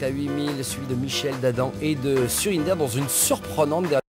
est à 8000, suivi de Michel, d'Adam et de Surinder dans une surprenante dernière.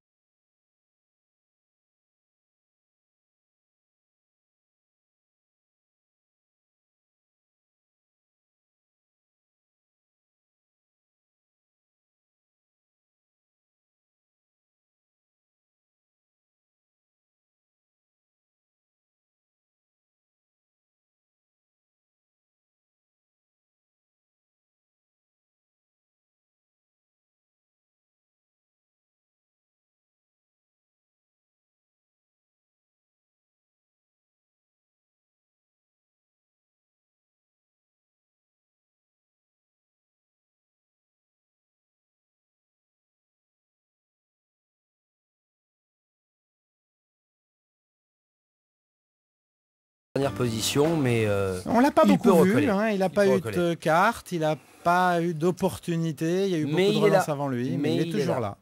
Dernière position, mais on l'a pas il peut beaucoup vu, recoller. hein, il n'a pas eu de carte, il n'a pas eu d'opportunité, il y a eu beaucoup de relances avant lui, mais il est toujours là.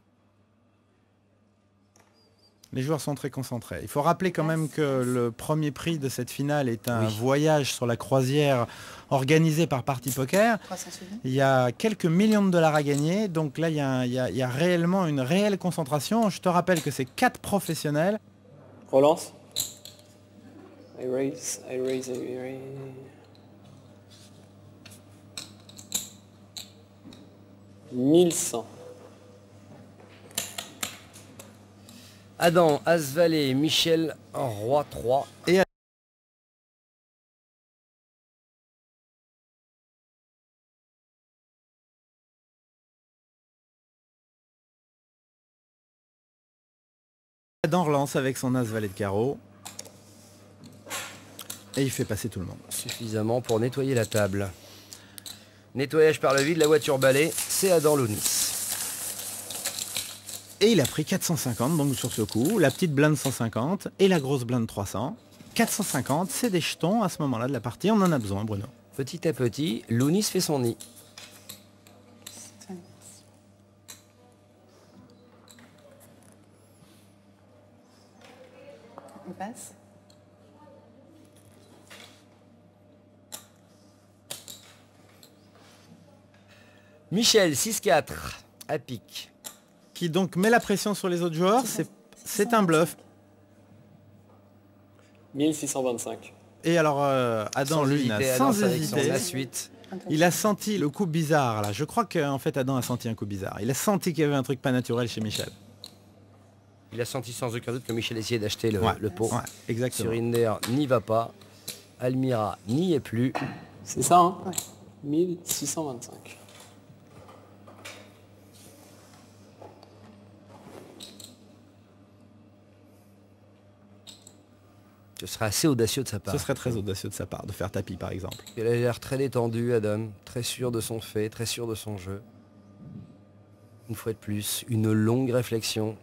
Les joueurs sont très concentrés. Il faut rappeler quand même que le premier prix de cette finale est un voyage sur la croisière organisé par Party Poker. Il y a quelques millions de dollars à gagner, donc là il y a réellement une réelle concentration. Je te rappelle que c'est 4 professionnels. Relance. I raise. 1100. Adam, As-Valet, Michel, Roi 3. Et Adam relance avec son As-Valet de carreau. Et il fait passer tout le monde. Suffisamment pour nettoyer la table. Nettoyage par le vide, la voiture balai, c'est Adam Lounis. Et il a pris 450 donc sur ce coup, la petite blinde 150 et la grosse blinde 300. 450, c'est des jetons à ce moment-là de la partie, on en a besoin Bruno. Petit à petit, Lounis fait son nid. On passe. Michel, 6-4, à pique. Qui donc met la pression sur les autres joueurs, c'est un bluff. 1625. Et alors Adam, lui, sans hésiter, il a senti le coup bizarre là. Je crois qu'en fait Adam a senti un coup bizarre. Il a senti qu'il y avait un truc pas naturel chez Michel. Il a senti sans aucun doute que Michel essayait d'acheter le pot. Ouais, exactement. Surinder n'y va pas. Almira n'y est plus. C'est ça, hein, 1625. Ce serait assez audacieux de sa part. Ce serait très audacieux de sa part de faire tapis par exemple. Il a l'air très détendu, Adam, très sûr de son fait, très sûr de son jeu. Une fois de plus, une longue réflexion.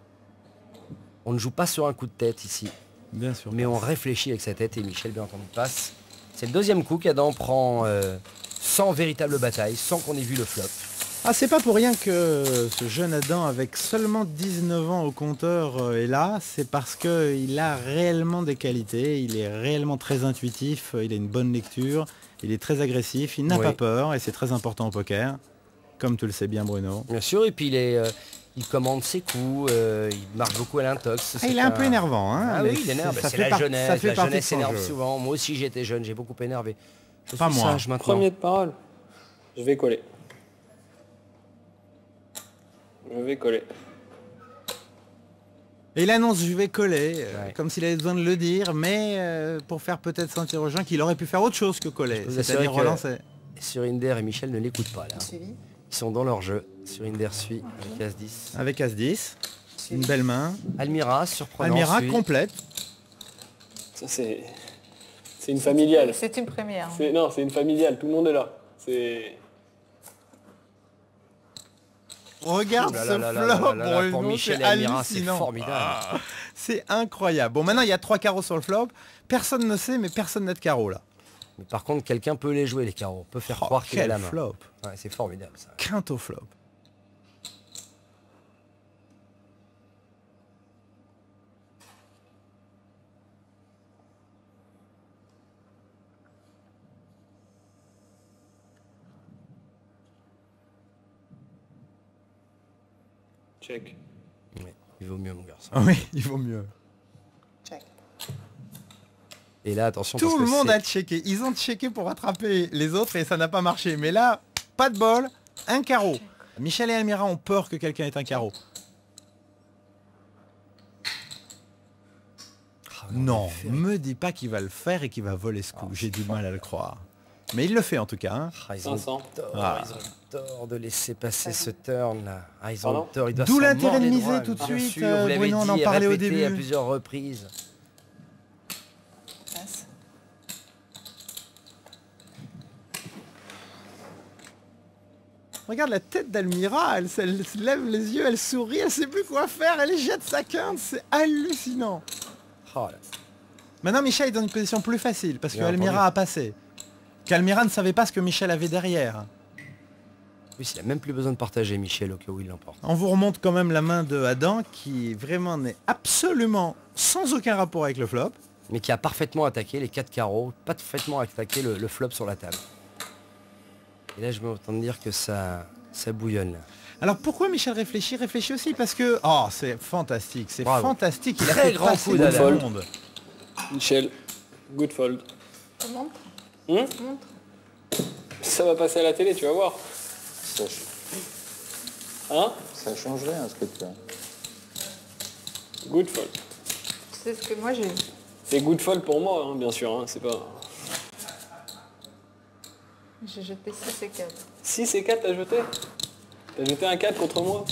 On ne joue pas sur un coup de tête ici. Bien sûr. Mais on réfléchit avec sa tête et Michel, bien entendu, passe. C'est le deuxième coup qu'Adam prend sans véritable bataille, sans qu'on ait vu le flop. Ah, c'est pas pour rien que ce jeune Adam avec seulement 19 ans au compteur est là, c'est parce qu'il a réellement des qualités, il est réellement très intuitif, il a une bonne lecture, il est très agressif, il n'a pas peur et c'est très important au poker, comme tu le sais bien Bruno. Bien sûr, et puis il commande ses coups, il marque beaucoup à l'intox. Il est un peu énervant, hein. Ah oui, il énerve, c'est la jeunesse, la jeunesse énerve souvent. Moi aussi j'étais jeune, j'ai beaucoup énervé. Pas moi. Premier de parole, je vais coller. Je vais coller. Et il annonce je vais coller, comme s'il avait besoin de le dire, mais pour faire peut-être sentir aux gens qu'il aurait pu faire autre chose que coller, c'est-à-dire relancer. Surinder et Michel ne l'écoutent pas là. Ils sont dans leur jeu. Surinder suit avec As-10. Avec As-10, une belle main. Almira, surprenant. Almira complète. Ça c'est une familiale. C'est une première. Non, c'est une familiale, tout le monde est là. C'est... Regarde ce flop, pour Michel et Almira, c'est formidable. C'est incroyable. Bon, maintenant il y a 3 carreaux sur le flop. Personne ne sait, mais personne n'a de carreaux là. Mais par contre, quelqu'un peut les jouer les carreaux. On peut faire croire qu'il a la main. Flop. Ouais, c'est formidable ça. Quinto flop. Check. Ouais, il vaut mieux mon garçon. Ah oui, il vaut mieux. Check. Et là attention parce Tout que le monde c'est- a checké. Ils ont checké pour rattraper les autres et ça n'a pas marché. Mais là, pas de bol, un carreau. Michel et Almira ont peur que quelqu'un ait un carreau. Ah, mais on Non, va le faire. me dis pas qu'il va le faire et qu'il va voler ce coup. J'ai du mal à le croire. Mais il le fait en tout cas. Hein. Ah, ils ont 500. tort, Ah. ils ont tort de laisser passer ce turn là. Ah, ils ont Pardon tort, ils doivent D'où s'en l'intérêt mordre de les miser doigts, tout de bien suite, sûr, vous l'avez Bruno, on dit en et parlait au répété début. à plusieurs reprises. Passe. Regarde la tête d'Almira, elle se lève les yeux, elle sourit, elle sait plus quoi faire, elle jette sa quinte, c'est hallucinant. Oh là. Maintenant Michel est dans une position plus facile parce que Bien Almira entendu. a passé. Qu'Almira ne savait pas ce que Michel avait derrière. Oui, il a même plus besoin de partager Michel au cas où il l'emporte. On vous remonte quand même la main de Adam qui vraiment n'est absolument sans aucun rapport avec le flop. Mais qui a parfaitement attaqué les 4 carreaux, parfaitement attaqué le flop sur la table. Et là je me entends dire que ça bouillonne là. Alors pourquoi Michel réfléchit aussi parce que... Oh c'est fantastique, c'est Bravo. fantastique. Il a Très fait grand passer coup tout le d'Adam. monde. Michel. Good fold. On montre. Hum Montre. Ça va passer à la télé, tu vas voir. Ça, Hein ça change rien ce que tu as. Good fold. C'est ce que moi j'ai eu. C'est good fold pour moi, hein, bien sûr. Hein, c'est pas... J'ai jeté 6 et 4. 6 et 4 t'as jeté. T'as jeté un 4 contre moi.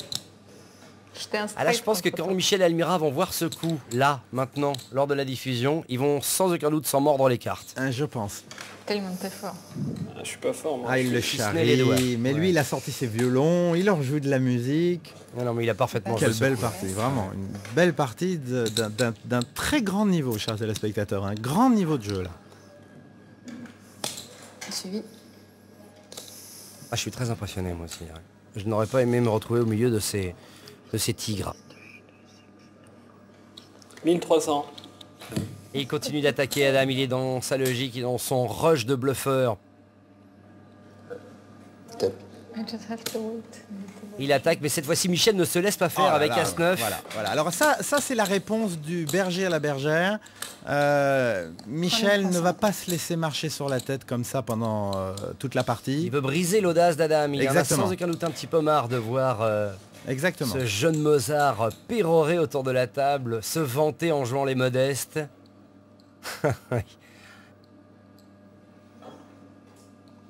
J'étais un Ah là je pense que quand Michel et Almira vont voir ce coup, là, maintenant, lors de la diffusion, ils vont sans aucun doute s'en mordre les cartes. Hein, je pense. Tellement t'es fort. Ah, je suis pas fort, moi. Ah il le si ce n'est les doigts. charrie, mais lui Ouais. il a sorti ses violons, il leur joue de la musique. Non, non mais il a parfaitement joué Quelle ce belle coup. partie, vraiment. Une belle partie d'un très grand niveau, chers téléspectateurs. Un grand niveau de jeu là. Suivi. Ah, je suis très impressionné moi aussi. Ouais. Je n'aurais pas aimé me retrouver au milieu de ces tigres. 1300. Et il continue d'attaquer Adam, il est dans sa logique, il est dans son rush de bluffeur. Tape. I just have to wait. Il attaque, mais cette fois-ci Michel ne se laisse pas faire Oh là avec là, As-9. Voilà. Alors ça c'est la réponse du berger à la bergère. Michel Prenez ne va 300. pas se laisser marcher sur la tête comme ça pendant toute la partie. Il veut briser l'audace d'Adam, il en a Exactement. sans aucun doute un petit peu marre de voir Exactement. ce jeune Mozart pérorer autour de la table, se vanter en jouant les modestes.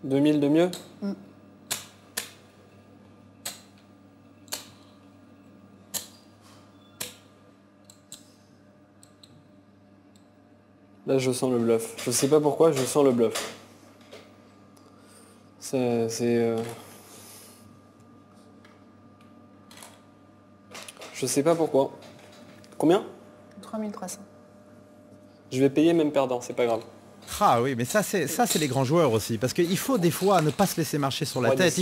2000 de mieux. Là, je sens le bluff. Je sais pas pourquoi, je sens le bluff. C'est... Je sais pas pourquoi. Combien? 3300. Je vais payer même perdant, c'est pas grave. Ah oui, mais ça c'est les grands joueurs aussi, parce qu'il faut des fois ne pas se laisser marcher sur la Ouais, tête. mais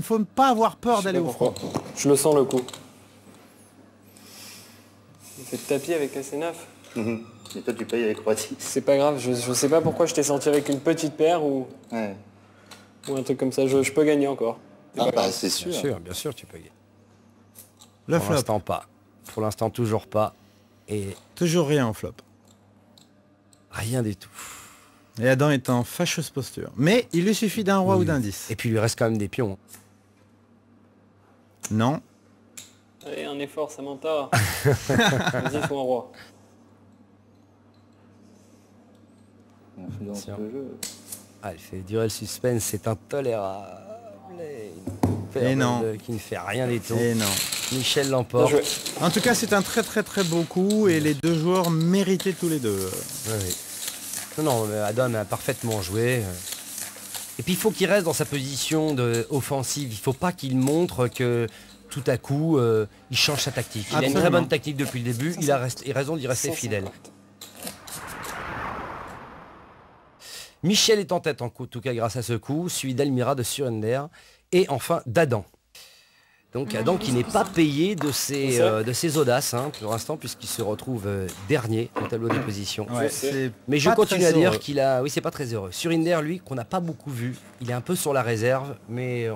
Il faut pas avoir peur Je sais d'aller pas au front. pourquoi. Je le sens le coup. Il fait tapis avec la C9. Et toi tu payes avec Roi 10. C'est pas grave, je sais pas pourquoi je t'ai senti avec une petite paire ou Ouais. un truc comme ça. Je peux gagner encore. C'est Ah pas bah grave. c'est sûr. Bien sûr, tu peux gagner. Le Pour flop, l'instant pas. Pour l'instant toujours pas. Et toujours rien en flop. rien du tout. Et Adam est en fâcheuse posture. Mais il lui suffit d'un roi ou d'un 10. Et puis il lui reste quand même des pions. Non. Allez, un effort, Samantha. Vas-y, faut un roi. Influence Tiens. le jeu. Ah, elle fait durer le suspense, c'est intolérable. Et Et non. Qui ne fait rien du tout. Et non. Michel Bien l'emporte. joué. En tout cas, c'est un très beau coup et les deux joueurs méritaient tous les deux. Oui, oui. Non, mais Adam a parfaitement joué. Et puis il faut qu'il reste dans sa position offensive. Il faut pas qu'il montre que tout à coup il change sa tactique. Il a une très Absolument. bonne tactique depuis le début. Il a raison d'y rester 150. fidèle. Michel est en tête en tout cas grâce à ce coup, suivi d'Almira, de Surrender et enfin d'Adam. Donc Adam qui n'est pas payé de ses audaces hein, pour l'instant puisqu'il se retrouve dernier au tableau des positions. Ouais, sais. c'est Mais je pas continue très à dire heureux. qu'il a... Oui, c'est pas très heureux. Surinder, lui, qu'on n'a pas beaucoup vu. Il est un peu sur la réserve, mais